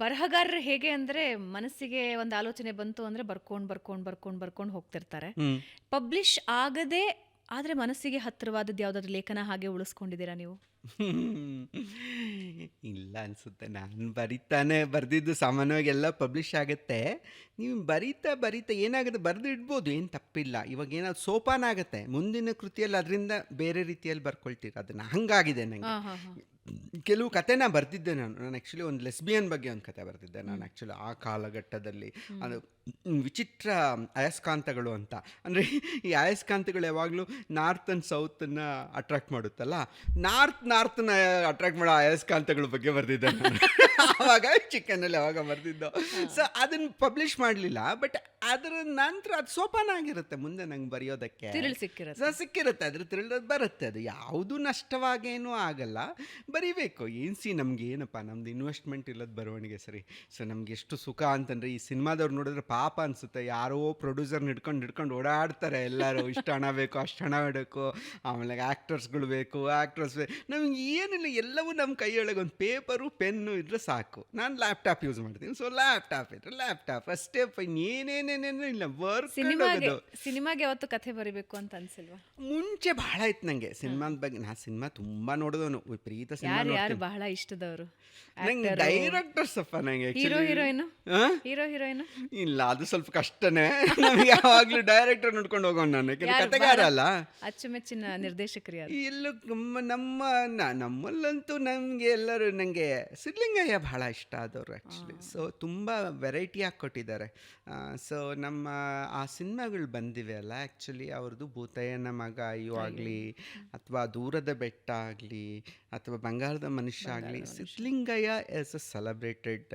ಬರಹಗಾರರು ಹೇಗೆ ಅಂದ್ರೆ ಮನಸ್ಸಿಗೆ ಒಂದು ಆಲೋಚನೆ ಬಂತು ಅಂದ್ರೆ ಬರ್ಕೊಂಡು ಹೋಗ್ತಿರ್ತಾರೆ. ಪಬ್ಲಿಷ್ ಆಗದೆ ಆದ್ರೆ ಮನಸ್ಸಿಗೆ ಹತ್ತಿರವಾದದ್ದು ಯಾವ್ದಾದ್ರು ಲೇಖನ ಹಾಗೆ ಉಳಿಸ್ಕೊಂಡಿದ್ದೀರಾ ನೀವು? ಇಲ್ಲ ಅನ್ಸುತ್ತೆ. ನಾನು ಬರ್ದಿದ್ದು ಸಾಮಾನ್ಯವಾಗಿ ಎಲ್ಲ ಪಬ್ಲಿಷ್ ಆಗುತ್ತೆ. ನೀವು ಬರೀತಾ ಬರೀತಾ ಏನಾಗುತ್ತೆ, ಬರೆದು ಇಡ್ಬೋದು, ಏನು ತಪ್ಪಿಲ್ಲ. ಇವಾಗ ಏನಾದ್ರು ಸೋಪಾನ ಆಗುತ್ತೆ, ಮುಂದಿನ ಕೃತಿಯಲ್ಲಿ ಅದರಿಂದ ಬೇರೆ ರೀತಿಯಲ್ಲಿ ಬರ್ಕೊಳ್ತೀರ. ಅದನ್ನು ಹಂಗಾಗಿದೆ ನನಗೆ. ಕೆಲವು ಕತೆನ ಬರ್ತಿದ್ದೆ ನಾನು ಆ್ಯಕ್ಚುಲಿ ಒಂದು ಲೆಸ್ಬಿಯನ್ ಬಗ್ಗೆ ಒಂದು ಕತೆ ಬರ್ತಿದ್ದೆ ನಾನು ಆ್ಯಕ್ಚುಲಿ ಆ ಕಾಲಘಟ್ಟದಲ್ಲಿ. ಅದು ವಿಚಿತ್ರ ಅಯಸ್ಕಾಂತಗಳು ಅಂತ. ಅಂದರೆ ಈ ಅಯಸ್ಕಾಂತಗಳು ಯಾವಾಗಲೂ ನಾರ್ತ್ ಆ್ಯಂಡ್ ಸೌತನ್ನು ಅಟ್ರಾಕ್ಟ್ ಮಾಡುತ್ತಲ್ಲ, ನಾರ್ತನ್ನ ಅಟ್ರಾಕ್ಟ್ ಮಾಡೋ ಅಯಸ್ಕಾಂತಗಳ ಬಗ್ಗೆ ಬರ್ತಿದ್ದೆ ನಾನು ಆವಾಗ ಚಿಕ್ಕನಲ್ಲಿ ಯಾವಾಗ ಬರ್ತಿದ್ದೋ. ಸೊ ಅದನ್ನು ಪಬ್ಲಿಷ್ ಮಾಡಲಿಲ್ಲ. ಬಟ್ ಅದರ ನಂತರ ಅದು ಸೋಪಾನ ಆಗಿರುತ್ತೆ ಮುಂದೆ ನಂಗೆ ಬರೆಯೋದಕ್ಕೆ ಸಿಕ್ಕಿರುತ್ತೆ. ಅದ್ರ ತಿಳಿದದ್ದು ಬರುತ್ತೆ. ಅದು ಯಾವುದು ನಷ್ಟವಾಗೇನೂ ಆಗಲ್ಲ, ಬರಿಬೇಕು. ನಮ್ಗೆ ಏನಪ್ಪ, ನಮ್ದು ಇನ್ವೆಸ್ಟ್ಮೆಂಟ್ ಇಲ್ಲದ ಬರವಣಿಗೆ ಸರಿ. ಸೊ ನಮ್ಗೆ ಎಷ್ಟು ಸುಖ ಅಂತಂದರೆ, ಈ ಸಿನಿಮಾದವ್ರು ನೋಡಿದ್ರೆ ಪಾಪ ಅನಿಸುತ್ತೆ. ಯಾರೋ ಪ್ರೊಡ್ಯೂಸರ್ನ ಹಿಡ್ಕೊಂಡು ಓಡಾಡ್ತಾರೆ ಎಲ್ಲರೂ. ಇಷ್ಟು ಹಣ ಬೇಕು, ಅಷ್ಟು ಹಣ ಬೇಕು, ಆಮೇಲೆ ಆ್ಯಕ್ಟರ್ಸ್ಗಳು ಬೇಕು, ನಮ್ಗೆ ಏನಿಲ್ಲ, ಎಲ್ಲವೂ ನಮ್ಮ ಕೈಯೊಳಗೆ ಒಂದು ಪೇಪರು ಪೆನ್ನು ಇದ್ರೆ ಸಾಕು. ನಾನು ಲ್ಯಾಪ್ಟಾಪ್ ಯೂಸ್ ಮಾಡ್ತೀನಿ. ಸೊ ಲ್ಯಾಪ್ಟಾಪ್ ಅಷ್ಟೇ, ಏನೇನೇನೇನು ಇಲ್ಲ. ವರ್ಕ್ ಸಿನಿಮಾಗೆ ಯಾವತ್ತು ಕಥೆ ಬರಿಬೇಕು ಅಂತ ಅನ್ಸಿಲ್ವಾ? ಮುಂಚೆ ಬಹಳ ಇತ್ತು ನಂಗೆ ಸಿನಿಮಾದ ಬಗ್ಗೆ. ನಾ ಸಿನಿಮಾ ತುಂಬಾ ನೋಡಿದವನು, ವಿಪರೀತ ಸಿನಿಮಾ. ಯಾರು ಬಹಳ ಇಷ್ಟದವರು? ನಂಗೆ ಡೈರೆಕ್ಟರ್ಸ್ ಅಪ್ಪ. ನಂಗೆ ಹೀರೋ ಹೀರೋಯಿನ್ ಇಲ್ಲ, ಅದು ಸ್ವಲ್ಪ ಕಷ್ಟನೇ. ನಮ್ಗೆ ಯಾವಾಗ್ಲೂ ಡೈರೆಕ್ಟರ್ ನೋಡ್ಕೊಂಡು ಹೋಗೋಣ. ನಾನು ಕತೆಗಾರ ಅಲ್ಲ. ಅಚ್ಚುಮೆಚ್ಚಿನ ನಿರ್ದೇಶಕರು ಯಾರು? ಎಲ್ಲೂ ನಮ್ಮಲ್ಲಂತೂ ನಂಗೆ ಸಿದ್ಲಿಂಗಯ್ಯ ಬಹಳ ಇಷ್ಟ ಆದವರು ಆ್ಯಕ್ಚುಲಿ. ಸೊ ತುಂಬ ವೆರೈಟಿ ಆಗಿ ಕೊಟ್ಟಿದ್ದಾರೆ. ಸೊ ನಮ್ಮ ಆ ಸಿನಿಮಾಗಳು ಬಂದಿವೆ ಅಲ್ಲ, ಆ್ಯಕ್ಚುಲಿ ಅವ್ರದ್ದು ಭೂತಯ್ಯನ ಮಗ ಅಯ್ಯೋ ಆಗಲಿ, ಅಥವಾ ದೂರದ ಬೆಟ್ಟ ಆಗಲಿ, ಅಥವಾ ಬಂಗಾರದ ಮನುಷ್ಯ ಆಗಲಿ, ಸಿದ್ಲಿಂಗಯ್ಯ ಆಸ್ ಅ ಸೆಲೆಬ್ರೇಟೆಡ್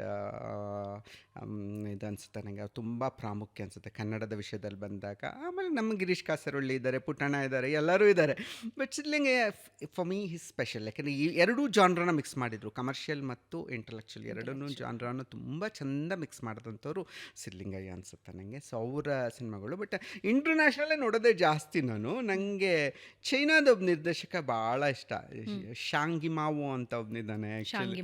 ಇದು ಅನಿಸುತ್ತೆ ನನಗೆ. ತುಂಬ ಪ್ರಾಮುಖ್ಯ ಅನಿಸುತ್ತೆ ಕನ್ನಡದ ವಿಷಯದಲ್ಲಿ ಬಂದಾಗ. ಆಮೇಲೆ ನಮ್ಮ ಗಿರೀಶ್ ಕಾಸರೊಳ್ಳಿ ಇದ್ದಾರೆ, ಪುಟ್ಟಣ್ಣ ಇದ್ದಾರೆ, ಎಲ್ಲರೂ ಇದ್ದಾರೆ. But Siddalingaiah for me his special. ಯಾಕೆಂದರೆ ಈ ಎರಡೂ ಜಾನ್ರನ್ನ ಮಿಕ್ಸ್ ಮಾಡಿದರು, ಕಮರ್ಷಿಯಲ್ ಮತ್ತು ಇಂಟೆಲೆಕ್ಚುಯಲ್ ಎರಡನ್ನೂ ಜಾನ್ರನ್ನು ತುಂಬ ಚೆಂದ ಮಿಕ್ಸ್ ಮಾಡಿದಂಥವ್ರು ಸಿದ್ಲಿಂಗಯ್ಯ ಅನಿಸುತ್ತೆ ನನಗೆ. ಸೊ ಅವರ ಸಿನಿಮಾಗಳು. ಬಟ್ ಇಂಟರ್ನ್ಯಾಷನಲ್ಲೇ ನೋಡೋದೇ ಜಾಸ್ತಿ ನಾನು. ನನಗೆ ಚೈನಾದ ಒಬ್ಬ ನಿರ್ದೇಶಕ ಭಾಳ ಇಷ್ಟ, ಶಾಂಗಿ ಮಾವೋ ಅಂತ ಒಬ್ಬನಿದ್ದಾನೆ ಆ್ಯಕ್ಚುಲಿ.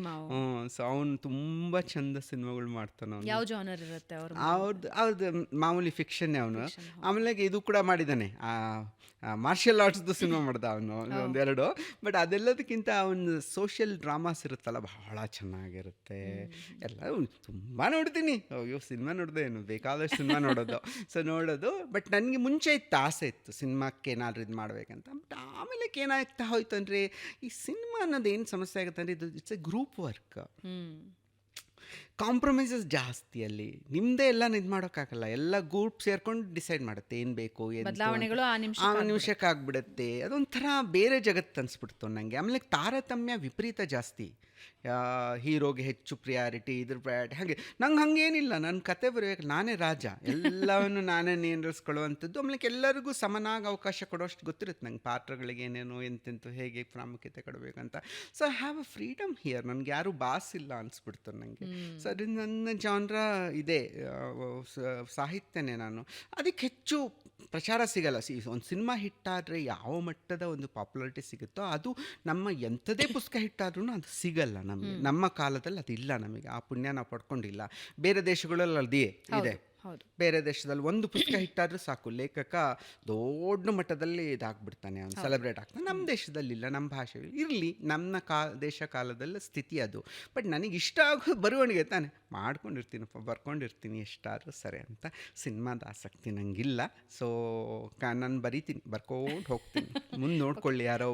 ಸೊ ಅವನು ತುಂಬ ಚಂದ ಸಿನಿಮಾಗಳು ಮಾಡ್ತಾನೆ. ಯಾವ ಜಾನರ್ ಇರುತ್ತೆ ಅವ್ರದ್ದು ಮಾಮೂಲಿ ಫಿಕ್ಷನ್ ಅವನು. ಆಮೇಲೆ ಇದು ಕೂಡ ಮಾಡಿದ್ದಾನೆ, ಮಾರ್ಷಲ್ ಆರ್ಟ್ಸ್ದು ಸಿನಿಮಾ ಮಾಡ್ದ ಅವನು ಒಂದೆರಡು. ಬಟ್ ಅದೆಲ್ಲದಕ್ಕಿಂತ ಅವನು ಸೋಷಿಯಲ್ ಡ್ರಾಮಾಸ್ ಇರುತ್ತಲ್ಲ, ಬಹಳ ಚೆನ್ನಾಗಿರುತ್ತೆ. ಎಲ್ಲ ತುಂಬ ನೋಡ್ತೀನಿ. ಅಯ್ಯೋ ಸಿನಿಮಾ ನೋಡಿದೆ, ಏನು ಬೇಕಾದಷ್ಟು ಸಿನಿಮಾ ನೋಡೋದು. ಸೊ ನೋಡೋದು. ಬಟ್ ನನಗೆ ಮುಂಚೆ ಇತ್ತು, ಆಸೆ ಇತ್ತು ಸಿನಿಮಾಕ್ಕೆ ಏನಾದರೂ ಇದು ಮಾಡಬೇಕಂತ. ಬಟ್ ಆಮೇಲೆ ಏನಾಗ್ತಾ ಹೋಯ್ತು ಅಂದರೆ, ಈ ಸಿನಿಮಾ ಅನ್ನೋದು ಏನು ಸಮಸ್ಯೆ ಆಗುತ್ತೆ ಅಂದರೆ, ಇದು it's A group work. Compromises ಜಾಸ್ತಿ ಅಲ್ಲಿ. ನಿಮ್ಮದೇ ಎಲ್ಲ ಇದು ಮಾಡೋಕ್ಕಾಗಲ್ಲ. ಎಲ್ಲ ಗ್ರೂಪ್ ಸೇರ್ಕೊಂಡು ಡಿಸೈಡ್ ಮಾಡುತ್ತೆ ಏನು ಬೇಕು, ಬದಲಾವಣೆಗಳು ಆ ನಿಮಿಷಕ್ಕೆ ಆಗ್ಬಿಡುತ್ತೆ. ಅದೊಂಥರ ಬೇರೆ ಜಗತ್ತು ಅನಿಸ್ಬಿಡ್ತು ನನಗೆ. ಆಮೇಲೆ ತಾರತಮ್ಯ ವಿಪರೀತ ಜಾಸ್ತಿ. ಹೀರೋಗೆ ಹೆಚ್ಚು ಪ್ರಿಯಾರಿಟಿ, ಇದ್ರ ಪ್ರಿಯಾರಿಟಿ, ಹಾಗೆ. ನಂಗೆ ಹಂಗೇನಿಲ್ಲ. ನನ್ನ ಕತೆ ಬರೆಯೋಕೆ ನಾನೇ ರಾಜ, ಎಲ್ಲವನ್ನು ನಾನೇ ನಿಯಂತ್ರಿಸ್ಕೊಳ್ಳುವಂಥದ್ದು. ಆಮೇಲೆ ಎಲ್ಲರಿಗೂ ಸಮನಾಗಿ ಅವಕಾಶ ಕೊಡೋಷ್ಟು ಗೊತ್ತಿರುತ್ತೆ ನಂಗೆ, ಪಾತ್ರಗಳಿಗೆ ಏನೇನು ಎಂತೆಂತು ಹೇಗೆ ಪ್ರಾಮುಖ್ಯತೆ ಕೊಡಬೇಕಂತ. So I have a freedom here. ನನಗೆ ಯಾರೂ ಬಾಸ್ ಇಲ್ಲ ಅನಿಸ್ಬಿಡ್ತು ನನಗೆ. ಸೊ ಅದರಿಂದ ನನ್ನ ಜಾನ್ರ ಇದೆ, ಸಾಹಿತ್ಯನೇ. ನಾನು ಅದಕ್ಕೆ ಹೆಚ್ಚು ಪ್ರಚಾರ ಸಿಗಲ್ಲ. ಒಂದು ಸಿನಿಮಾ ಹಿಟ್ಟಾದರೆ ಯಾವ ಮಟ್ಟದ ಒಂದು ಪಾಪ್ಯುಲಾರಿಟಿ ಸಿಗುತ್ತೋ, ಅದು ನಮ್ಮ ಎಂಥದೇ ಪುಸ್ತಕ ಹಿಟ್ಟಾದ್ರೂ ಅದು ಸಿಗಲ್ಲ ನಮಗೆ. ನಮ್ಮ ಕಾಲದಲ್ಲಿ ಅದಿಲ್ಲ, ನಮಗೆ ಆ ಪುಣ್ಯ ನಾವು ಪಡ್ಕೊಂಡಿಲ್ಲ. ಬೇರೆ ದೇಶಗಳಲ್ಲಿ ಅದೇ ಇದೆ. ಬೇರೆ ದೇಶದಲ್ಲಿ ಒಂದು ಪುಸ್ತಕ ಹಿಟ್ಟಾದರೂ ಸಾಕು, ಲೇಖಕ ದೊಡ್ಡ ಮಟ್ಟದಲ್ಲಿ ಇದಾಗ್ಬಿಡ್ತಾನೆ, ಅವ್ನು ಸೆಲೆಬ್ರೇಟ್ ಆಗ್ತಾನೆ. ನಮ್ಮ ದೇಶದಲ್ಲಿ ಇಲ್ಲ, ನಮ್ಮ ಭಾಷೆ ಇರಲಿ, ನಮ್ಮ ದೇಶ ಕಾಲದಲ್ಲಿ ಸ್ಥಿತಿ ಅದು. ಬಟ್ ನನಗೆ ಇಷ್ಟ ಆಗೋ ಬರವಣಿಗೆ ತಾನೆ, ಮಾಡ್ಕೊಂಡಿರ್ತೀನಪ್ಪ, ಬರ್ಕೊಂಡಿರ್ತೀನಿ ಎಷ್ಟಾದರೂ ಸರಿ ಅಂತ. ಸಿನಿಮಾದ ಆಸಕ್ತಿ ನನಗಿಲ್ಲ. ಸೊ ನಾನು ಬರಿತೀನಿ, ಬರ್ಕೊಂಡು ಹೋಗ್ತೀನಿ. ಮುಂದೆ ನೋಡ್ಕೊಳ್ಳಿ ಯಾರೋ.